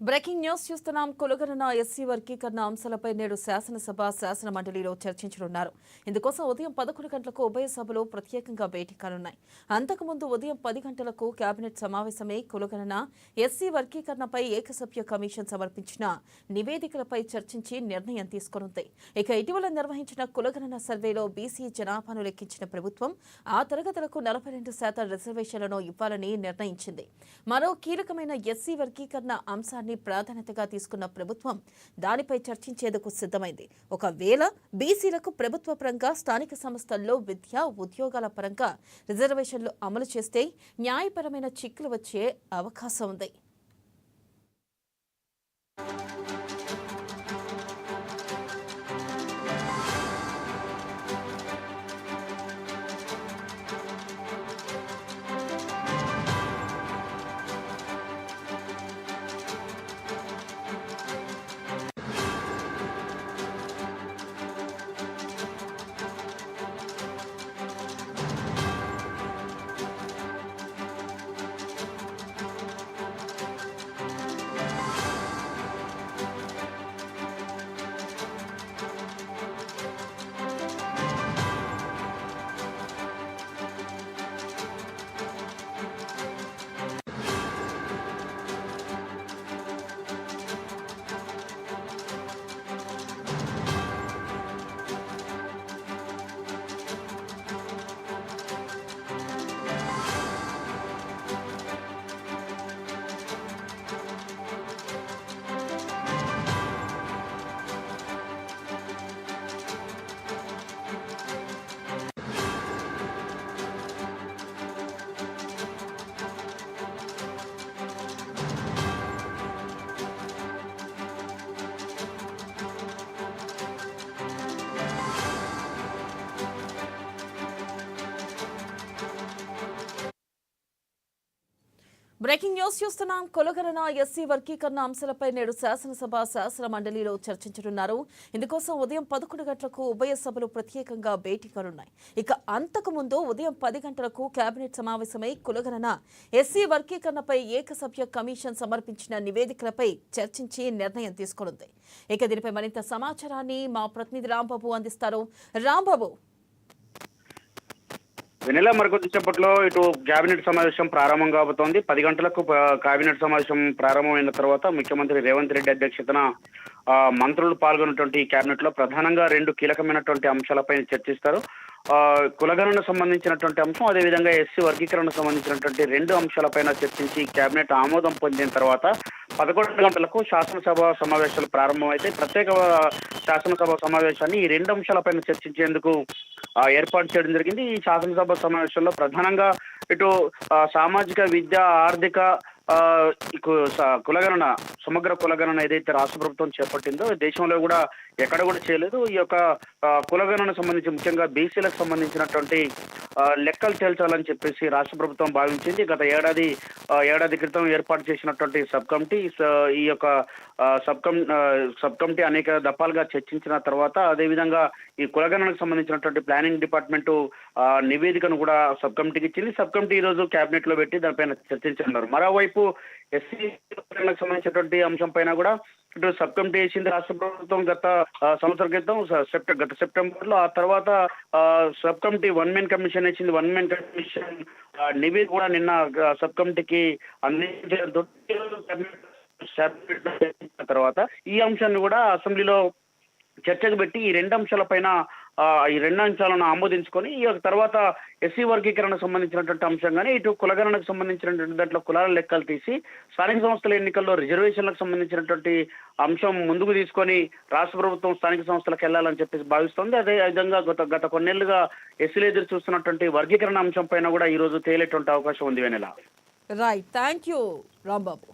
Breaking news చూస్తున్నాం. కులగణన SC వర్గీకరణ అంశాలపై నేడు శాసనసభ శాసన మండలిలో చర్చించనున్నారు. ఇందుకోసం ఉదయం 11 గంటలకు ఉభయ సభలు ప్రత్యేకంగా భేటీ కానున్నాయి. అంతకుముందు ఉదయం 10 గంటలకు కేబినెట్ సమావేశమై కులగణన ఎస్సీ వర్గీకరణపై ఏకసభ్య కమిషన్ సమర్పించిన నివేదికలపై చర్చించి నిర్ణయం తీసుకోనుంది. ఇక ఇటీవల నిర్వహించిన కులగణన సర్వేలో బీసీ జనాభాను లెక్కించిన ప్రభుత్వం ఆ తరగతులకు 42% రిజర్వేషన్లను ఇవ్వాలని నిర్ణయించింది. మరో కీలకమైన ఎస్సీ వర్గీకరణ అంశాన్ని ప్రాధాన్యతగా తీసుకున్న ప్రభుత్వం దానిపై చర్చించేందుకు సిద్ధమైంది. ఒకవేళ బీసీలకు ప్రభుత్వ పరంగా స్థానిక సంస్థల్లో విద్య ఉద్యోగాల పరంగా రిజర్వేషన్లు అమలు చేస్తే న్యాయపరమైన చిక్కులు వచ్చే అవకాశం ఉంది. బ్రేకింగ్ న్యూస్ చూస్తున్నాం. కులగణన ఎస్సీ వర్గీకరణ అంశాలపై నేడు శాసనసభ శాసన మండలిలో చర్చించనున్నారు. ఇందుకోసం ఉదయం 11 గంటలకు ఉభయ సభలు ప్రత్యేకంగా భేటీ కానున్నాయి. ఇక అంతకుముందు ఉదయం 10 గంటలకు కేబినెట్ సమావేశమై కులగణన ఎస్సీ వర్గీకరణపై ఏకసభ్య కమిషన్ సమర్పించిన నివేదికలపై చర్చించి నిర్ణయం తీసుకోనుంది. ఇక దీనిపై మరింత సమాచారాన్ని మా ప్రతినిధి రాంబాబు అందిస్తారు. రాంబాబు, వెనెల మరికొద్దిసేపట్లో ఇటు కేబినెట్ సమావేశం ప్రారంభం కాబోతోంది. 10 గంటలకు కేబినెట్ సమావేశం ప్రారంభమైన తర్వాత ముఖ్యమంత్రి రేవంత్ రెడ్డి అధ్యక్షతన మంత్రులు పాల్గొన్నటువంటి కేబినెట్ లో ప్రధానంగా 2 కీలకమైనటువంటి అంశాలపై చర్చిస్తారు. కులగణన సంబంధించినటువంటి అంశం, అదేవిధంగా ఎస్సీ వర్గీకరణ సంబంధించినటువంటి 2 అంశాలపైన చర్చించి కేబినెట్ ఆమోదం పొందిన తర్వాత 11 గంటలకు శాసనసభ సమావేశాలు ప్రారంభమైతే ప్రత్యేక శాసనసభ సమావేశాన్ని ఈ 2 అంశాలపైన చర్చించేందుకు ఏర్పాటు చేయడం జరిగింది. ఈ శాసనసభ సమావేశంలో ప్రధానంగా ఇటు సామాజిక, విద్య, ఆర్థిక కులగణన, సమగ్ర కులగణన ఏదైతే రాష్ట్ర ప్రభుత్వం చేపట్టిందో దేశంలో కూడా ఎక్కడ కూడా చేయలేదు. ఈ యొక్క కులగణన సంబంధించి ముఖ్యంగా బీసీలకు సంబంధించినటువంటి లెక్కలు తేల్చాలని చెప్పేసి రాష్ట్ర ప్రభుత్వం భావించింది. గత ఏడాది క్రితం ఏర్పాటు చేసినటువంటి సబ్ కమిటీ ఈ యొక్క సబ్ కమిటీ అనేక దఫాలుగా చర్చించిన తర్వాత అదేవిధంగా ఈ కులగణనకు సంబంధించినటువంటి ప్లానింగ్ డిపార్ట్మెంట్ నివేదికను కూడా సబ్ కమిటీకి ఇచ్చింది. సబ్ కమిటీ ఈ రోజు కేబినెట్ లో పెట్టి దానిపైన చర్చించనున్నారు. మరోవైపు ఎస్సీ సంబంధించినటువంటి అంశం పైన కూడా ఇటు సబ్ కమిటీ వేసింది రాష్ట్ర ప్రభుత్వం గత సంవత్సరం క్రితం గత సెప్టెంబర్ లో. ఆ తర్వాత సబ్ కమిటీ 1 మెన్ కమిషన్ వేసింది. 1 మెన్ కమిషన్ నివేదిక కూడా నిన్న సబ్ కమిటీకి అందించడంతో తర్వాత ఈ అంశాన్ని కూడా అసెంబ్లీలో చర్చకు పెట్టి ఈ 2 అంశాలపైన ఈ 2 అంశాలను ఆమోదించుకొని ఈ తర్వాత ఎస్సీ వర్గీకరణ సంబంధించినటువంటి అంశం కానీ ఇటు కులగణనకు సంబంధించినటువంటి దాంట్లో కులాల లెక్కలు తీసి స్థానిక సంస్థల ఎన్నికల్లో రిజర్వేషన్లకు సంబంధించినటువంటి అంశం ముందుకు తీసుకొని రాష్ట్ర ప్రభుత్వం స్థానిక సంస్థలకు వెళ్లాలని చెప్పేసి భావిస్తోంది. అదే విధంగా గత కొన్నేళ్లుగా ఎస్సీలు ఎదురు చూస్తున్నటువంటి వర్గీకరణ అంశం పైన కూడా ఈ రోజు తేలేటువంటి అవకాశం ఉంది. Vennela. Right, thank you Rambabu.